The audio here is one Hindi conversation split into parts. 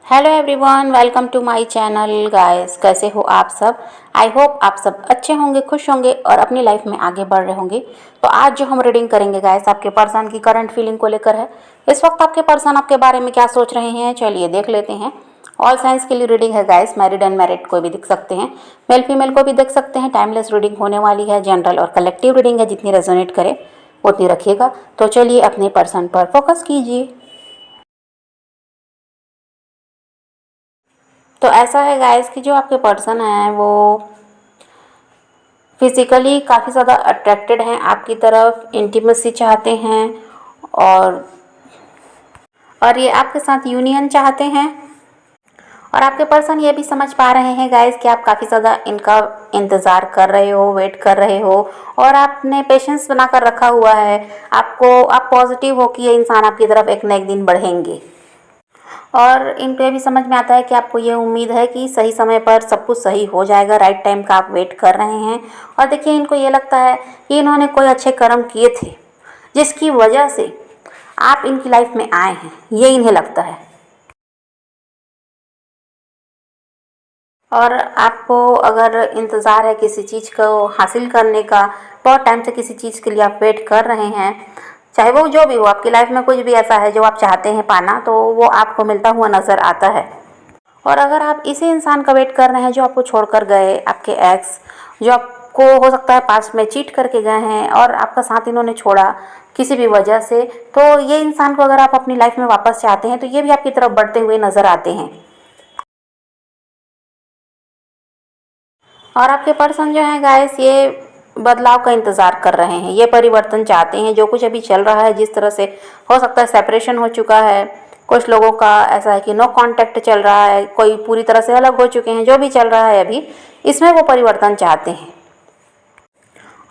Hello everyone, welcome to my channel guys. कैसे हो आप सब? आई होप आप सब अच्छे होंगे, खुश होंगे और अपनी लाइफ में आगे बढ़ रहे होंगे। तो आज जो हम रीडिंग करेंगे गाइस, आपके पर्सन की करंट फीलिंग को लेकर है। इस वक्त आपके पर्सन आपके बारे में क्या सोच रहे हैं, चलिए देख लेते हैं। ऑल साइंस के लिए रीडिंग है गाइस, मैरिड अनमैरिड कोई भी देख सकते हैं, मेल फीमेल को भी देख सकते हैं। टाइमलेस रीडिंग होने वाली है, जनरल और कलेक्टिव रीडिंग है, जितनी रेजोनेट करे उतनी रखिएगा। तो चलिए अपने पर्सन पर फोकस कीजिए। तो ऐसा है गाइस कि जो आपके पर्सन हैं वो फिजिकली काफ़ी ज़्यादा अट्रैक्टेड हैं आपकी तरफ, इंटीमेसी चाहते हैं और और ये आपके साथ यूनियन चाहते हैं। और आपके पर्सन ये भी समझ पा रहे हैं गाइस कि आप काफ़ी ज़्यादा इनका इंतज़ार कर रहे हो, वेट कर रहे हो और आपने पेशेंस बना कर रखा हुआ है। आप पॉजिटिव हो कि ये इंसान आपकी तरफ एक न एक दिन बढ़ेंगे। और इन पे भी समझ में आता है कि आपको ये उम्मीद है कि सही समय पर सब कुछ सही हो जाएगा, राइट टाइम का आप वेट कर रहे हैं। और देखिए, इनको ये लगता है कि इन्होंने कोई अच्छे कर्म किए थे जिसकी वजह से आप इनकी लाइफ में आए हैं, ये इन्हें लगता है। और आपको अगर इंतज़ार है किसी चीज़ को हासिल करने का, बहुत टाइम से किसी चीज़ के लिए आप वेट कर रहे हैं, चाहे वो जो भी हो, आपकी लाइफ में कुछ भी ऐसा है जो आप चाहते हैं पाना, तो वो आपको मिलता हुआ नज़र आता है। और अगर आप इसी इंसान का वेट कर रहे हैं जो आपको छोड़कर गए, आपके एक्स, जो आपको हो सकता है पास्ट में चीट करके गए हैं और आपका साथ इन्होंने छोड़ा किसी भी वजह से, तो ये इंसान को अगर आप अपनी लाइफ में वापस चाहते हैं तो ये भी आपकी तरफ बढ़ते हुए नज़र आते हैं। और आपके पर्सन जो है गाइस, ये बदलाव का इंतज़ार कर रहे हैं, ये परिवर्तन चाहते हैं। जो कुछ अभी चल रहा है, जिस तरह से हो सकता है सेपरेशन हो चुका है, कुछ लोगों का ऐसा है कि नो कांटेक्ट चल रहा है, कोई पूरी तरह से अलग हो चुके हैं, जो भी चल रहा है अभी, इसमें वो परिवर्तन चाहते हैं।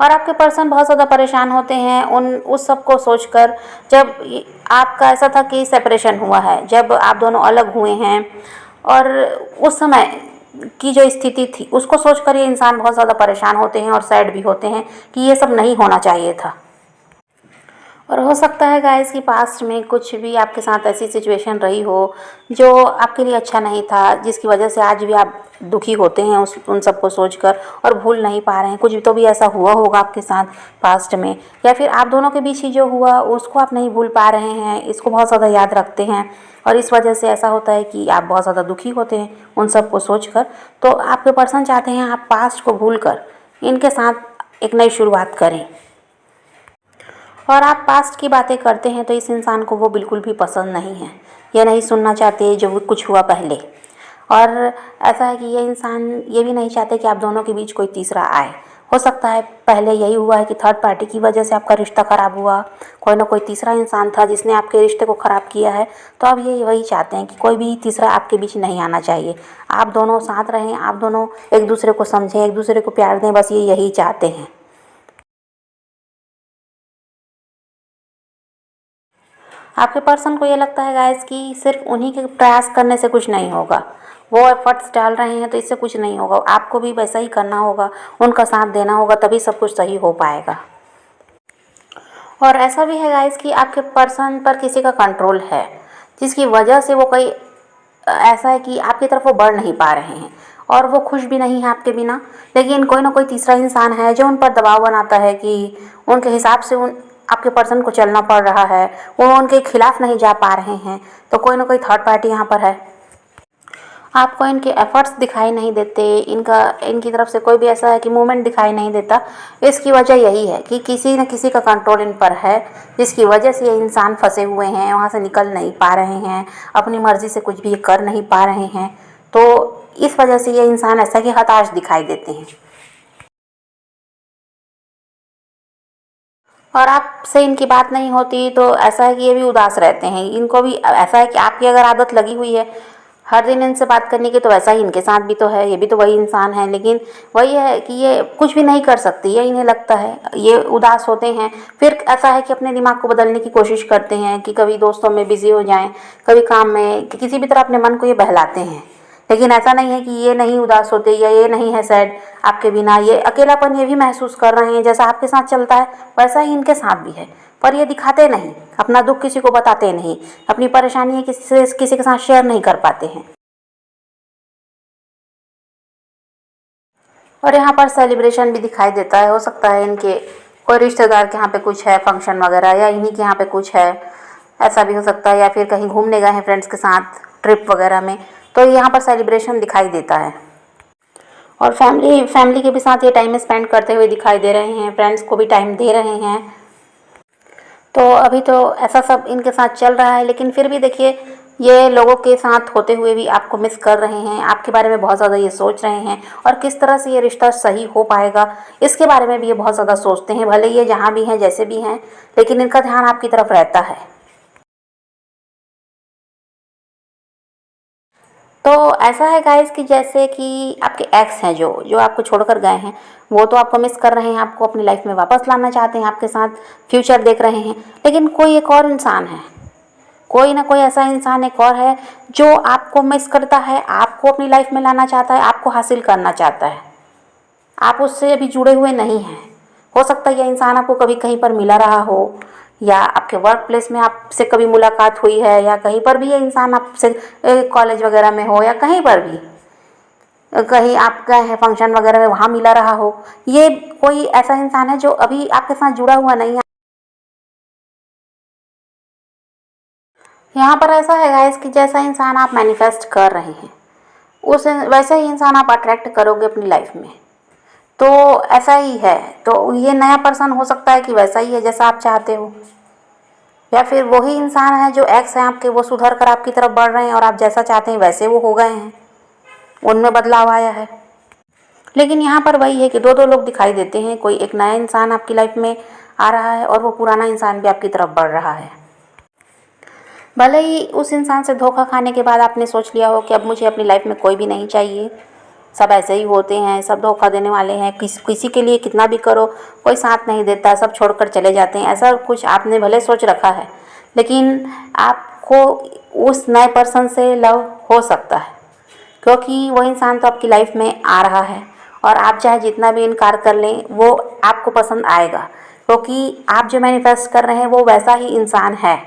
और आपके पर्सन बहुत ज़्यादा परेशान होते हैं उस सब को सोचकर, जब आपका ऐसा था कि सेपरेशन हुआ है, जब आप दोनों अलग हुए हैं, और उस समय की जो स्थिति थी उसको सोचकर ये इंसान बहुत ज़्यादा परेशान होते हैं और सैड भी होते हैं कि ये सब नहीं होना चाहिए था। और हो सकता है गाइस कि पास्ट में कुछ भी आपके साथ ऐसी सिचुएशन रही हो जो आपके लिए अच्छा नहीं था, जिसकी वजह से आज भी आप दुखी होते हैं उन सब को सोचकर और भूल नहीं पा रहे हैं। कुछ भी तो भी ऐसा हुआ होगा आपके साथ पास्ट में, या फिर आप दोनों के बीच ही जो हुआ उसको आप नहीं भूल पा रहे हैं, इसको बहुत ज़्यादा याद रखते हैं और इस वजह से ऐसा होता है कि आप बहुत ज़्यादा दुखी होते हैं उन सब को सोचकर। तो आपके पर्सन चाहते हैं आप पास्ट को भूल कर इनके साथ एक नई शुरुआत करें। और आप पास्ट की बातें करते हैं तो इस इंसान को वो बिल्कुल भी पसंद नहीं है, ये नहीं सुनना चाहते जो कुछ हुआ पहले। और ऐसा है कि ये इंसान ये भी नहीं चाहते कि आप दोनों के बीच कोई तीसरा आए। हो सकता है पहले यही हुआ है कि थर्ड पार्टी की वजह से आपका रिश्ता ख़राब हुआ, कोई ना कोई तीसरा इंसान था जिसने आपके रिश्ते को ख़राब किया है। तो अब ये वही चाहते हैं कि कोई भी तीसरा आपके बीच नहीं आना चाहिए, आप दोनों साथ रहें, आप दोनों एक दूसरे को समझें, एक दूसरे को प्यार दें, बस ये यही चाहते हैं। आपके पर्सन को ये लगता है गाइस कि सिर्फ उन्हीं के प्रयास करने से कुछ नहीं होगा, वो एफर्ट्स डाल रहे हैं तो इससे कुछ नहीं होगा, आपको भी वैसा ही करना होगा, उनका साथ देना होगा, तभी सब कुछ सही हो पाएगा। और ऐसा भी है गाइस कि आपके पर्सन पर किसी का कंट्रोल है, जिसकी वजह से वो कई ऐसा है कि आपकी तरफ वो बढ़ नहीं पा रहे हैं और वो खुश भी नहीं है आपके बिना। लेकिन कोई ना कोई तीसरा इंसान है जो उन पर दबाव बनाता है कि उनके हिसाब से उन आपके पर्सन को चलना पड़ रहा है, वो उनके खिलाफ नहीं जा पा रहे हैं। तो कोई ना कोई थर्ड पार्टी यहाँ पर है, आपको इनके एफर्ट्स दिखाई नहीं देते, इनकी तरफ से कोई भी ऐसा है कि मूवमेंट दिखाई नहीं देता। इसकी वजह यही है कि किसी न किसी का कंट्रोल इन पर है, जिसकी वजह से ये इंसान फंसे हुए हैं, वहाँ से निकल नहीं पा रहे हैं, अपनी मर्ज़ी से कुछ भी कर नहीं पा रहे हैं। तो इस वजह से ये इंसान ऐसा कि हताश दिखाई देते हैं। और आपसे इनकी बात नहीं होती तो ऐसा है कि ये भी उदास रहते हैं। इनको भी ऐसा है कि आपकी अगर आदत लगी हुई है हर दिन इनसे बात करने की, तो वैसा ही इनके साथ भी तो है, ये भी तो वही इंसान है। लेकिन वही है कि ये कुछ भी नहीं कर सकती, ये इन्हें लगता है, ये उदास होते हैं। फिर ऐसा है कि अपने दिमाग को बदलने की कोशिश करते हैं कि कभी दोस्तों में बिजी हो जाएं, कभी काम में, कि किसी भी तरह अपने मन को ये बहलाते हैं। लेकिन ऐसा नहीं है कि ये नहीं उदास होते या ये नहीं है सैड आपके बिना, ये अकेलापन ये भी महसूस कर रहे हैं। जैसा आपके साथ चलता है वैसा ही इनके साथ भी है, पर ये दिखाते नहीं, अपना दुख किसी को बताते नहीं, अपनी परेशानी किसी के साथ शेयर नहीं कर पाते हैं। और यहाँ पर सेलिब्रेशन भी दिखाई देता है, हो सकता है इनके कोई रिश्तेदार के यहाँ पे कुछ है फंक्शन वगैरह, या इन्हीं के यहाँ पे कुछ है, ऐसा भी हो सकता है, या फिर कहीं घूमने गए हैं फ्रेंड्स के साथ ट्रिप वगैरह में, तो यहाँ पर सेलिब्रेशन दिखाई देता है। और फैमिली के भी साथ ये टाइम स्पेंड करते हुए दिखाई दे रहे हैं, फ्रेंड्स को भी टाइम दे रहे हैं। तो अभी तो ऐसा सब इनके साथ चल रहा है, लेकिन फिर भी देखिए ये लोगों के साथ होते हुए भी आपको मिस कर रहे हैं, आपके बारे में बहुत ज़्यादा ये सोच रहे हैं, और किस तरह से ये रिश्ता सही हो पाएगा इसके बारे में भी ये बहुत ज़्यादा सोचते हैं। भले ये जहाँ भी हैं जैसे भी हैं, लेकिन इनका ध्यान आपकी तरफ रहता है। तो ऐसा है गाइस कि जैसे कि आपके एक्स हैं जो आपको छोड़कर गए हैं, वो तो आपको मिस कर रहे हैं, आपको अपनी लाइफ में वापस लाना चाहते हैं, आपके साथ फ्यूचर देख रहे हैं, लेकिन कोई एक और इंसान है, कोई ना कोई ऐसा इंसान एक और है जो आपको मिस करता है, आपको अपनी लाइफ में लाना चाहता है, आपको हासिल करना चाहता है। आप उससे अभी जुड़े हुए नहीं हैं। हो सकता है यह इंसान आपको कभी कहीं पर मिला रहा हो, या आपके वर्क प्लेस में आपसे कभी मुलाकात हुई है, या कहीं पर भी ये इंसान आपसे कॉलेज वगैरह में हो, या कहीं पर भी कहीं आप गए हैं फंक्शन वगैरह में वहाँ मिला रहा हो। ये कोई ऐसा इंसान है जो अभी आपके साथ जुड़ा हुआ नहीं है। यहाँ पर ऐसा है गाइस कि जैसा इंसान आप मैनिफेस्ट कर रहे हैं उस वैसा ही इंसान आप अट्रैक्ट करोगे अपनी लाइफ में। तो ऐसा ही है, तो ये नया पर्सन हो सकता है कि वैसा ही है जैसा आप चाहते हो, या फिर वही इंसान है जो एक्स है आपके, वो सुधर कर आपकी तरफ बढ़ रहे हैं और आप जैसा चाहते हैं वैसे वो हो गए हैं, उनमें बदलाव आया है। लेकिन यहाँ पर वही है कि दो दो लोग दिखाई देते हैं, कोई एक नया इंसान आपकी लाइफ में आ रहा है और वो पुराना इंसान भी आपकी तरफ बढ़ रहा है। भले ही उस इंसान से धोखा खाने के बाद आपने सोच लिया हो कि अब मुझे अपनी लाइफ में कोई भी नहीं चाहिए, सब ऐसे ही होते हैं, सब धोखा देने वाले हैं, किसी के लिए कितना भी करो कोई साथ नहीं देता, सब छोड़कर चले जाते हैं, ऐसा कुछ आपने भले सोच रखा है, लेकिन आपको उस नए पर्सन से लव हो सकता है, क्योंकि वो इंसान तो आपकी लाइफ में आ रहा है, और आप चाहे जितना भी इनकार कर लें वो आपको पसंद आएगा, क्योंकि आप जो मैनिफेस्ट कर रहे हैं वो वैसा ही इंसान है।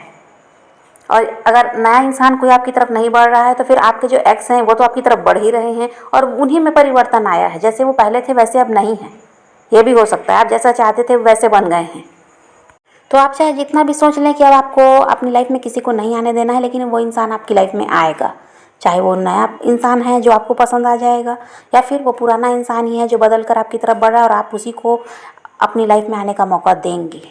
और अगर नया इंसान कोई आपकी तरफ नहीं बढ़ रहा है तो फिर आपके जो एक्स हैं वो तो आपकी तरफ बढ़ ही रहे हैं, और उन्हीं में परिवर्तन आया है, जैसे वो पहले थे वैसे अब नहीं हैं। ये भी हो सकता है आप जैसा चाहते थे वैसे बन गए हैं। तो आप चाहे जितना भी सोच लें कि अब आपको अपनी लाइफ में किसी को नहीं आने देना है, लेकिन वो इंसान आपकी लाइफ में आएगा, चाहे वो नया इंसान है जो आपको पसंद आ जाएगा, या फिर वो पुराना इंसान ही है जो बदल कर आपकी तरफ बढ़ रहा है और आप उसी को अपनी लाइफ में आने का मौका देंगे।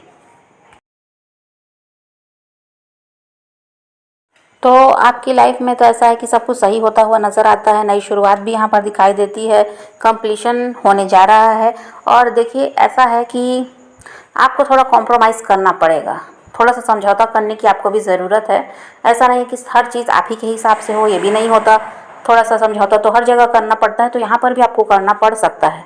तो आपकी लाइफ में तो ऐसा है कि सब कुछ सही होता हुआ नज़र आता है, नई शुरुआत भी यहाँ पर दिखाई देती है, कंप्लीशन होने जा रहा है। और देखिए ऐसा है कि आपको थोड़ा कॉम्प्रोमाइज़ करना पड़ेगा, थोड़ा सा समझौता करने की आपको भी ज़रूरत है। ऐसा नहीं कि हर चीज़ आप ही के हिसाब से हो, ये भी नहीं होता, थोड़ा सा समझौता तो हर जगह करना पड़ता है, तो यहाँ पर भी आपको करना पड़ सकता है।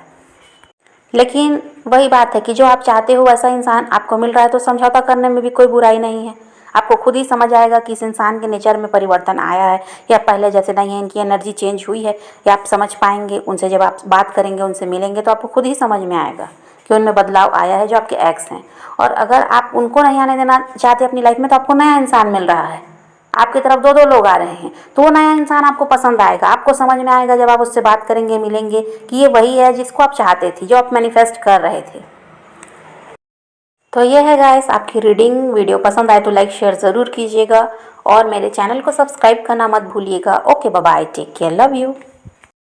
लेकिन वही बात है कि जो आप चाहते हो वैसा इंसान आपको मिल रहा है, तो समझौता करने में भी कोई बुराई नहीं है। आपको खुद ही समझ आएगा कि इस इंसान के नेचर में परिवर्तन आया है, या पहले जैसे नहीं है, इनकी एनर्जी चेंज हुई है, या आप समझ पाएंगे उनसे, जब आप बात करेंगे उनसे मिलेंगे तो आपको खुद ही समझ में आएगा कि उनमें बदलाव आया है जो आपके एक्स हैं। और अगर आप उनको नहीं आने देना चाहते अपनी लाइफ में, तो आपको नया इंसान मिल रहा है, आपकी तरफ दो दो लोग आ रहे हैं, तो वो नया इंसान आपको पसंद आएगा, आपको समझ में आएगा जब आप उससे बात करेंगे मिलेंगे कि ये वही है जिसको आप चाहते थे, जो आप मैनिफेस्ट कर रहे थे। तो ये है गाइस आपकी रीडिंग। वीडियो पसंद आए तो लाइक शेयर ज़रूर कीजिएगा, और मेरे चैनल को सब्सक्राइब करना मत भूलिएगा। Okay bye bye, take care, love you.